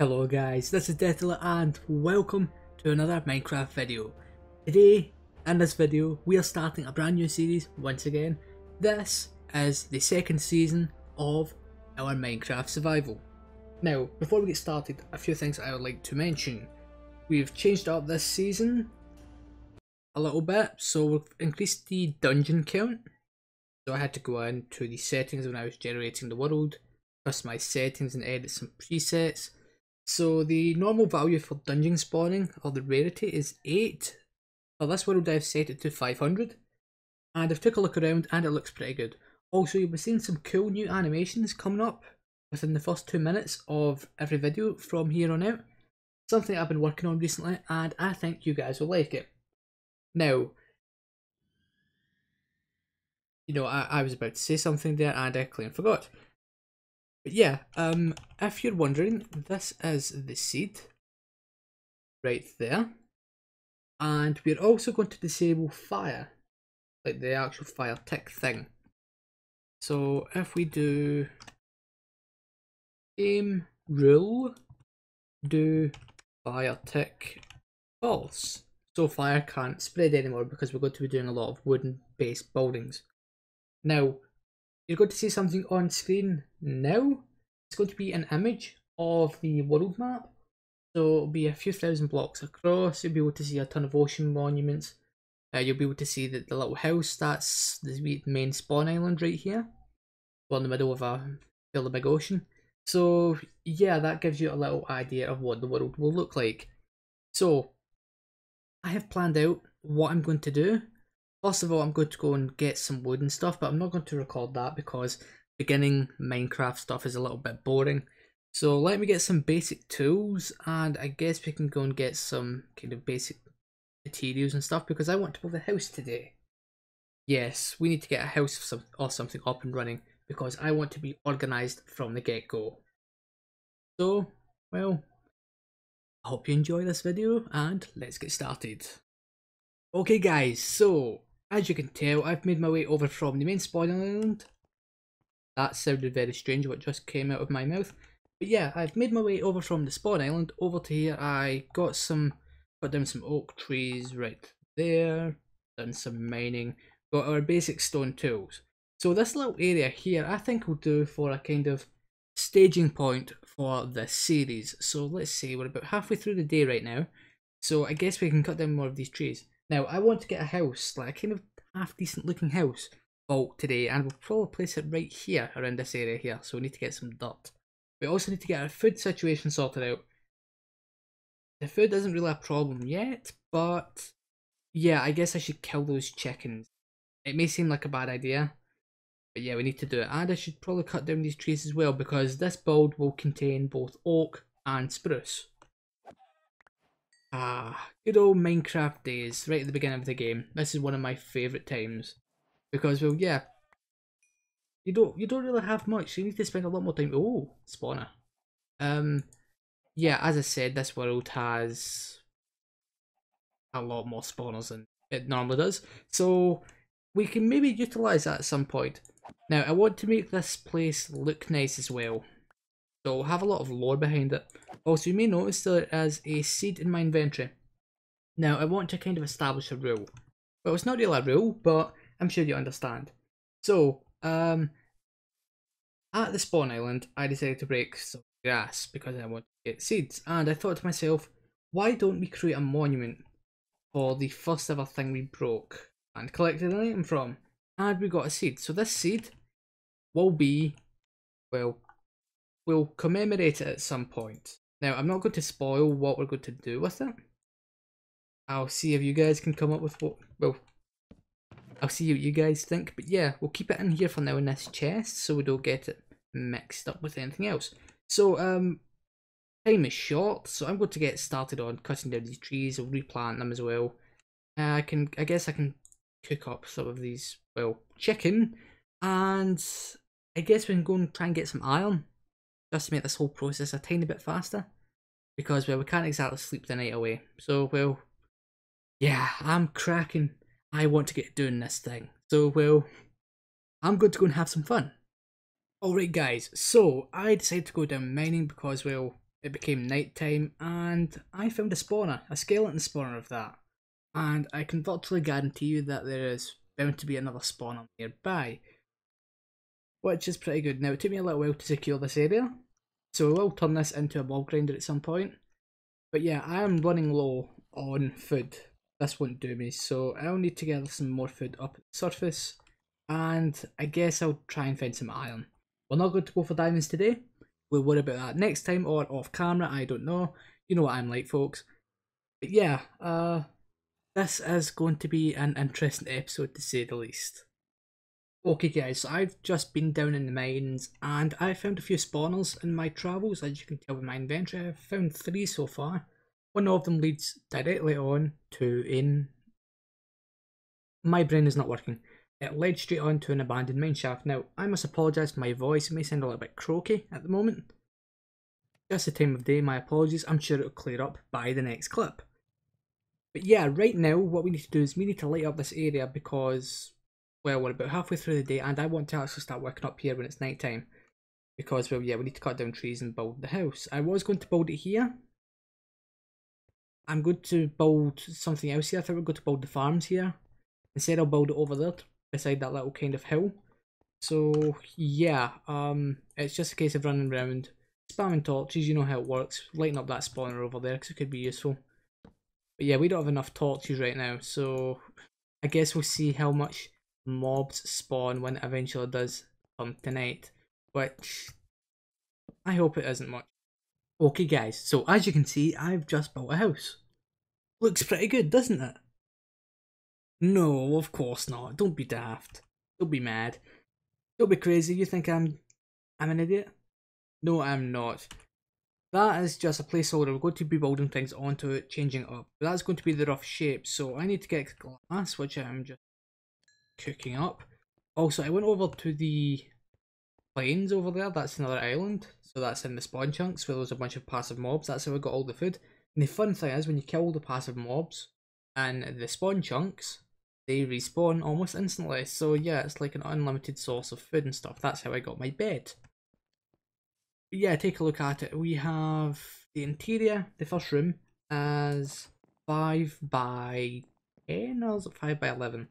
Hello guys, this is Deathdealer and welcome to another Minecraft video. Today, in this video, we are starting a brand new series once again. This is the second season of our Minecraft survival. Now, before we get started, a few things I would like to mention. We've changed up this season a little bit, so we've increased the dungeon count. So I had to go into the settings when I was generating the world, customize settings and edit some presets. So the normal value for dungeon spawning, or the rarity, is 8. For this world I've set it to 500. And I've took a look around and it looks pretty good. Also, you'll be seeing some cool new animations coming up within the first 2 minutes of every video from here on out. Something I've been working on recently and I think you guys will like it. Now, I was about to say something there and I clearly forgot. But yeah, if you're wondering, this is the seed right there, and we're also going to disable fire, like the actual fire tick thing. So if we do game rule do fire tick false, so fire can't spread anymore because we're going to be doing a lot of wooden based buildings. Now, you're going to see something on screen now. It's going to be an image of the world map. So it'll be a few thousand blocks across. You'll be able to see a ton of ocean monuments. You'll be able to see the little house, that's the main spawn island right here. We're in the middle of a fairly big ocean. So yeah, that gives you a little idea of what the world will look like. So I have planned out what I'm going to do. First of all, I'm going to go and get some wood and stuff, but I'm not going to record that because beginning Minecraft stuff is a little bit boring. So let me get some basic tools, and I guess we can go and get some kind of basic materials and stuff because I want to build a house today. Yes, we need to get a house or something up and running because I want to be organised from the get-go. So, well, I hope you enjoy this video and let's get started. Okay guys, so as you can tell, I've made my way over from the main spawn island. That sounded very strange what just came out of my mouth. But yeah, I've made my way over from the spawn island over to here. I got down some oak trees right there, done some mining, got our basic stone tools. So this little area here I think will do for a kind of staging point for this series. So let's see, we're about halfway through the day right now. So I guess we can cut down more of these trees. Now, I want to get a house, like a kind of half decent looking house, built today, and we'll probably place it right here, around this area here, so we need to get some dirt. We also need to get our food situation sorted out. The food isn't really a problem yet, but yeah, I guess I should kill those chickens. It may seem like a bad idea, but yeah, we need to do it. And I should probably cut down these trees as well, because this build will contain both oak and spruce. Ah, good old Minecraft days, right at the beginning of the game. This is one of my favourite times. Because, well, yeah, you don't really have much, so you need to spend a lot more time. Oh, spawner. Yeah, as I said, this world has a lot more spawners than it normally does. So, we can maybe utilise that at some point. Now, I want to make this place look nice as well. So we'll have a lot of lore behind it. Also, you may notice there is a seed in my inventory. Now, I want to kind of establish a rule. Well, it's not really a rule, but I'm sure you understand. So, at the spawn island, I decided to break some grass because I want to get seeds. And I thought to myself, why don't we create a monument for the first ever thing we broke and collected an item from? And we got a seed. So this seed will be, well, we'll commemorate it at some point. Now, I'm not going to spoil what we're going to do with it. I'll see if you guys can come up with what, well, I'll see what you guys think. But yeah, we'll keep it in here for now in this chest so we don't get it mixed up with anything else. So, time is short, so I'm going to get started on cutting down these trees. I'll replant them as well. I guess I can cook up some of these, well, chicken. And I guess we can go and try and get some iron, just to make this whole process a tiny bit faster. Because, well, we can't exactly sleep the night away. So, well, yeah, I'm cracking. I want to get doing this thing. So, well, I'm going to go and have some fun. Alright guys, so I decided to go down mining because, well, it became night time, and I found a spawner, a skeleton spawner of that. And I can virtually guarantee you that there is bound to be another spawner nearby, which is pretty good. Now, it took me a little while to secure this area, so we will turn this into a mob grinder at some point. But yeah, I am running low on food. This won't do me, so I'll need to gather some more food up at the surface, and I guess I'll try and find some iron. We're not going to go for diamonds today. We'll worry about that next time or off camera, I don't know. You know what I'm like, folks. But yeah, this is going to be an interesting episode to say the least. Okay guys, so I've just been down in the mines and I found a few spawners in my travels. As you can tell with my inventory, I've found 3 so far. One of them leads directly on to in... My brain is not working. It led straight on to an abandoned mine shaft. Now, I must apologise for my voice, it may sound a little bit croaky at the moment. Just the time of day, my apologies, I'm sure it'll clear up by the next clip. But yeah, right now what we need to do is we need to light up this area because, well, we're about halfway through the day and I want to actually start working up here when it's night time. Because, well, yeah, we need to cut down trees and build the house. I was going to build it here. I'm going to build something else here. I think we're going to build the farms here. Instead I'll build it over there beside that little kind of hill. So yeah, it's just a case of running around, spamming torches, you know how it works, lighting up that spawner over there because it could be useful. But yeah, we don't have enough torches right now, so I guess we'll see how much mobs spawn when it eventually does come to night, which I hope it isn't much. Okay guys, so as you can see, I've just built a house. Looks pretty good, doesn't it? No, of course not. Don't be daft. Don't be mad. Don't be crazy. You think I'm an idiot? No, I'm not. That is just a placeholder. We're going to be building things onto it, changing it up. But that's going to be the rough shape. So I need to get glass, which I'm just cooking up. Also, I went over to the plains over there. That's another island. So that's in the spawn chunks where there's a bunch of passive mobs. That's how I got all the food. And the fun thing is when you kill the passive mobs and the spawn chunks, they respawn almost instantly. So yeah, it's like an unlimited source of food and stuff. That's how I got my bed. But yeah, take a look at it. We have the interior, the first room, as 5 by 10, or is it 5 by 11?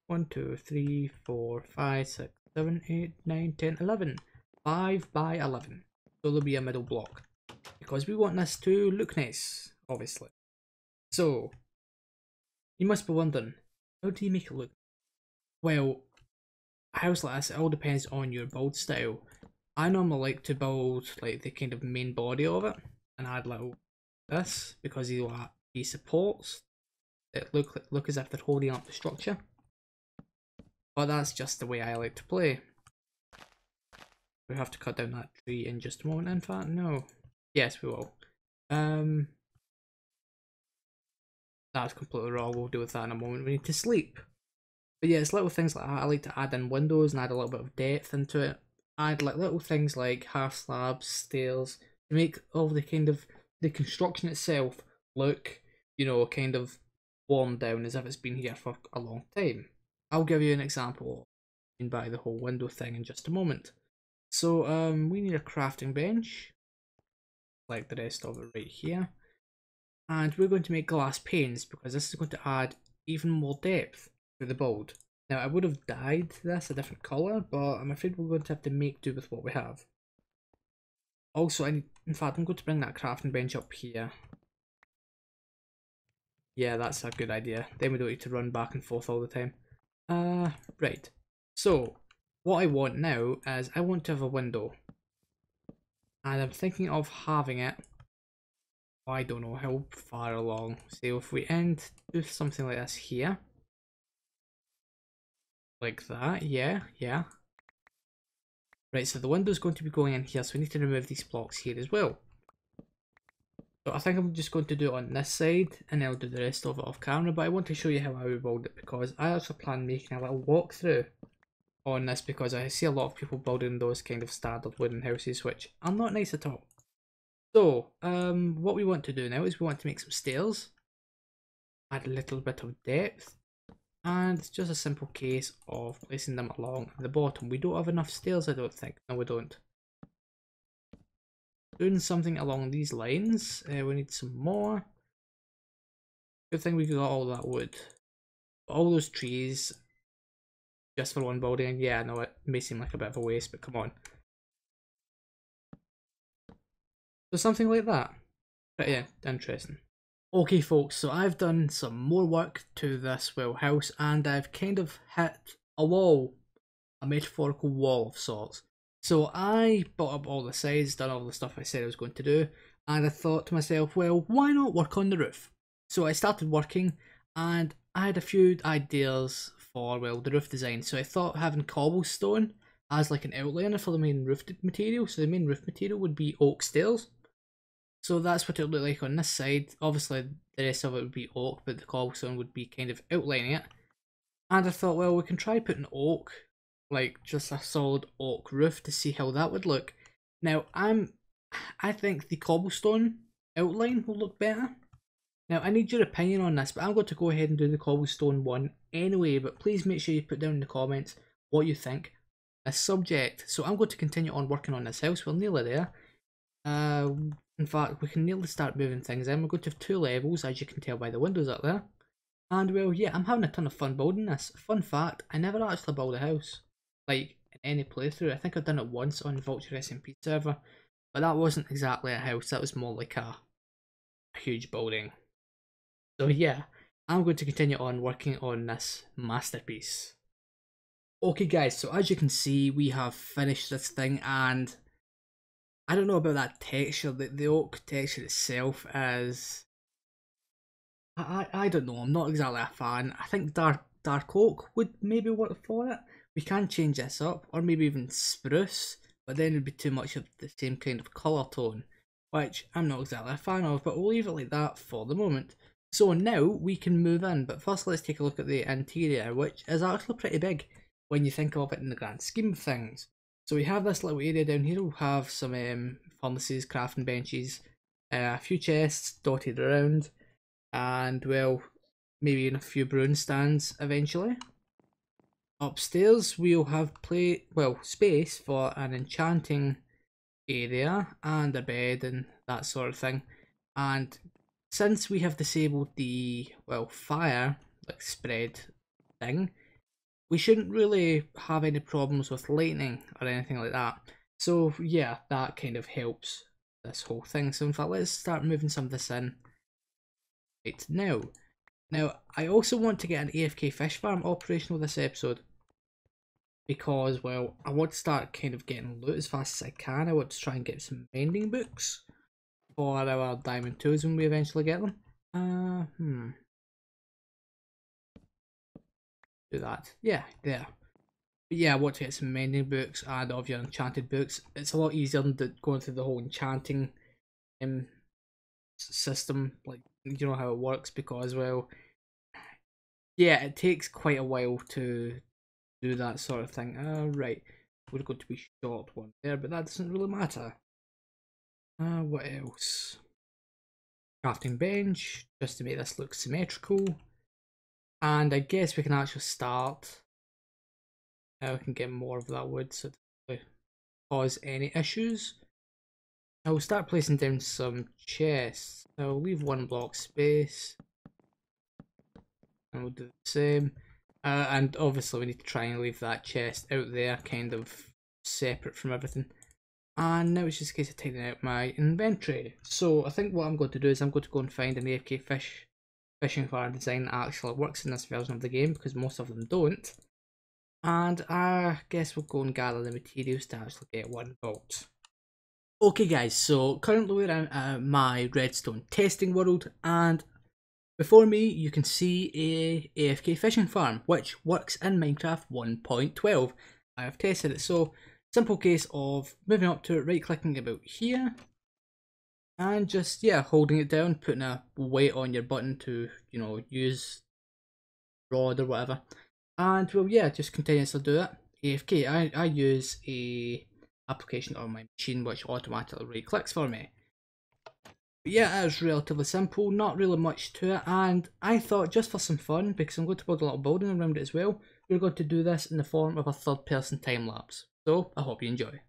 1, 2, 3, 4, 5, 6, 7, 8, 9, 10, 11. 5 by 11. So there'll be a middle block. Because we want this to look nice, obviously. So, you must be wondering, how do you make it look? Well, a house like this, it all depends on your build style. I normally like to build like the kind of main body of it and add little this because he supports it look as if they're holding up the structure. But that's just the way I like to play. We have to cut down that tree in just a moment. In fact, no. Yes, we will. That's completely wrong. We'll deal with that in a moment. We need to sleep. But yeah, it's little things like that. I like to add in windows and add a little bit of depth into it. Add like little things like half slabs, stairs, to make all the kind of the construction itself look, you know, kind of worn down as if it's been here for a long time. I'll give you an example by the whole window thing in just a moment. So we need a crafting bench, like the rest of it right here. And we're going to make glass panes because this is going to add even more depth to the build. Now I would have dyed this a different colour, but I'm afraid we're going to have to make do with what we have. Also, in fact, I'm going to bring that crafting bench up here. Yeah, that's a good idea. Then we don't need to run back and forth all the time. Right. So, what I want now is I want to have a window. And I'm thinking of having it, I don't know how far along. So if we do something like this here. Like that, yeah. Right, so the window's going to be going in here, so we need to remove these blocks here as well. So I think I'm just going to do it on this side, and I'll do the rest of it off camera, but I want to show you how I would build it, because I actually plan making a little walkthrough on this, because I see a lot of people building those kind of standard wooden houses, which are not nice at all. So, what we want to do now is we want to make some stairs, add a little bit of depth, and it's just a simple case of placing them along the bottom. We don't have enough stairs, I don't think. No, we don't. doing something along these lines. We need some more. Good thing we got all that wood. All those trees just for one building. Yeah, I know it may seem like a bit of a waste, but come on. So something like that. Pretty interesting. Okay folks, so I've done some more work to this house and I've kind of hit a wall. A metaphorical wall of sorts. So I bought up all the sides, done all the stuff I said I was going to do, and I thought to myself, well, why not work on the roof? So I started working, and I had a few ideas for, well, the roof design. So I thought having cobblestone as like an outliner for the main roof material. So the main roof material would be oak stairs. So that's what it would look like on this side. Obviously, the rest of it would be oak, but the cobblestone would be kind of outlining it. And I thought, well, we can try putting oak, like just a solid oak roof, to see how that would look. Now I think the cobblestone outline will look better. Now I need your opinion on this, but I'm going to go ahead and do the cobblestone one anyway, but please make sure you put down in the comments what you think. A subject. So I'm going to continue on working on this house. We're nearly there. In fact, we can nearly start moving things in. We're going to have 2 levels, as you can tell by the windows up there. And well, yeah, I'm having a ton of fun building this. Fun fact, I never actually built a house, like, in any playthrough. I think I've done it once on Vulture SMP server, but that wasn't exactly a house, that was more like a huge building. So yeah, I'm going to continue on working on this masterpiece. Okay guys, so as you can see, we have finished this thing, and I don't know about that texture. The oak texture itself is... I don't know, I'm not exactly a fan. I think dark oak would maybe work for it. We can change this up, or maybe even spruce, but then it would be too much of the same kind of colour tone, which I'm not exactly a fan of, but we'll leave it like that for the moment. So now we can move in, but first let's take a look at the interior, which is actually pretty big when you think of it in the grand scheme of things. So we have this little area down here. We'll have some furnaces, crafting benches, a few chests dotted around, and well, maybe even a few brewing stands eventually. Upstairs we'll have space for an enchanting area and a bed and that sort of thing. And since we have disabled the fire like spread thing, we shouldn't really have any problems with lightning or anything like that. So yeah, that kind of helps this whole thing. So in fact, let's start moving some of this in right now. Now, I also want to get an AFK Fish Farm operational this episode, because, well, I want to start kind of getting loot as fast as I can. I want to try and get some mending books for our diamond tools when we eventually get them. Do that. Yeah, there. But yeah, I want to get some mending books and of your enchanted books. It's a lot easier than going through the whole enchanting system, like, you know how it works, because, well, yeah, it takes quite a while to do that sort of thing. Right, we're going to be short one there, but that doesn't really matter. What else? Crafting bench, just to make this look symmetrical. And I guess we can actually start. Now we can get more of that wood so it doesn't cause any issues. I will start placing down some chests. I'll leave 1 block space. And we'll do the same. And obviously we need to try and leave that chest out there, kind of separate from everything. And now it's just a case of taking out my inventory. So I think what I'm going to do is I'm going to go and find an AFK fishing farm design that actually works in this version of the game, because most of them don't. And I guess we'll go and gather the materials to actually get one built. Okay guys, so currently we're at my redstone testing world, and before me you can see a AFK fishing farm which works in Minecraft 1.12. I have tested it, so simple case of moving up to it, right clicking about here, and just holding it down, putting a weight on your button to, you know, use rod or whatever, and well, just continuously do it. AFK, I use a application on my machine which automatically right clicks for me. But yeah, it's relatively simple, not really much to it, and I thought just for some fun, because I'm going to build a little building around it as well, we're going to do this in the form of a third-person time lapse. So I hope you enjoy.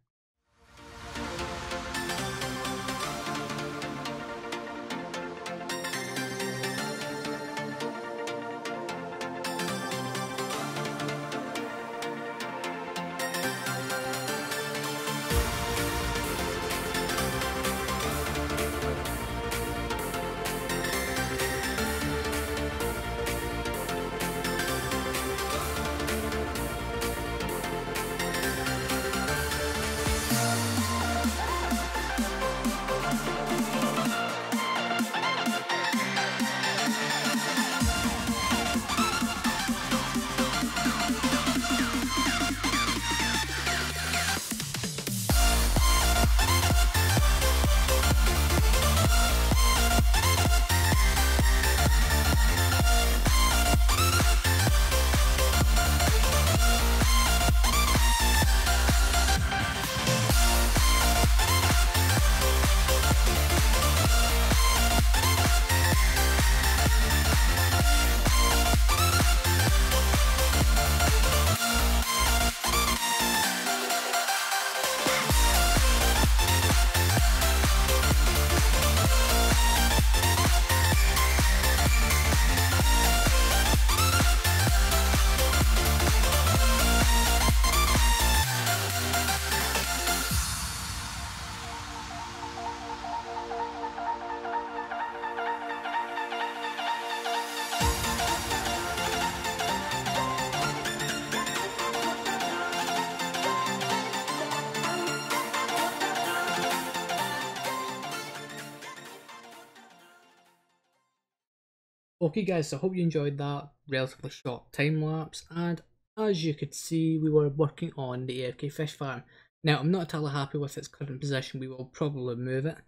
Okay guys, so I hope you enjoyed that relatively short time lapse, and as you could see we were working on the AFK Fish Farm. Now I'm not entirely happy with its current position, we will probably move it.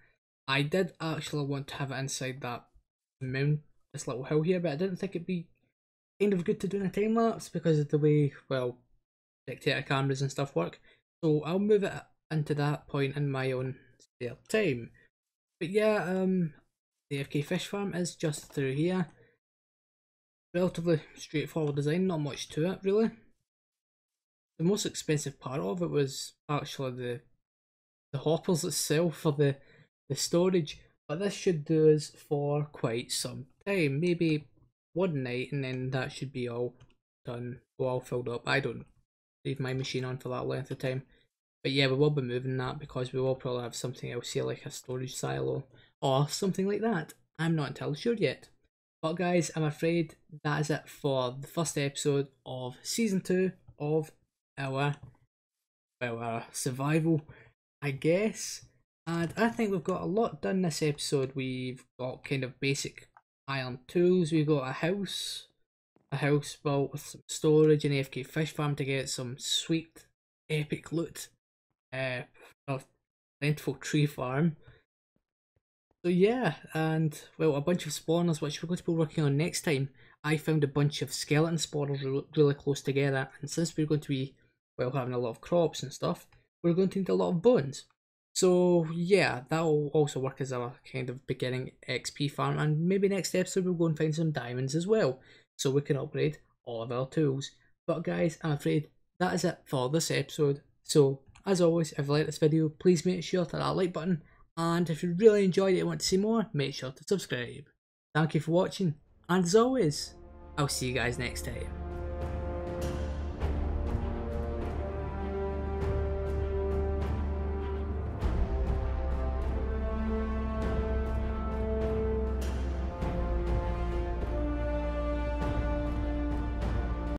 I did actually want to have it inside that mountain, this little hill here, but I didn't think it'd be kind of good to do in a time lapse because of the way, well, dictator cameras and stuff work. So I'll move it into that point in my own spare time. But yeah, the AFK Fish Farm is just through here. Relatively straightforward design, not much to it really. The most expensive part of it was actually the hoppers itself for the storage, but this should do us for quite some time, maybe one night, and then that should be all done, all filled up. I don't leave my machine on for that length of time, but yeah, we will be moving that because we will probably have something else here like a storage silo or something like that. I'm not entirely sure yet. But guys, I'm afraid that is it for the first episode of season 2 of our, well, our survival, I guess. And I think we've got a lot done this episode. We've got kind of basic iron tools. We've got a house built with some storage, and AFK Fish Farm to get some sweet epic loot. A plentiful tree farm. So yeah, and well, a bunch of spawners which we're going to be working on next time. I found a bunch of skeleton spawners really close together, and since we're going to be, well, having a lot of crops and stuff, we're going to need a lot of bones. So yeah, that will also work as a kind of beginning XP farm, and maybe next episode we'll go and find some diamonds as well, so we can upgrade all of our tools. But guys, I'm afraid that is it for this episode. So as always, if you like this video, please make sure to hit that like button. And if you really enjoyed it and want to see more, make sure to subscribe. Thank you for watching, and as always, I'll see you guys next time.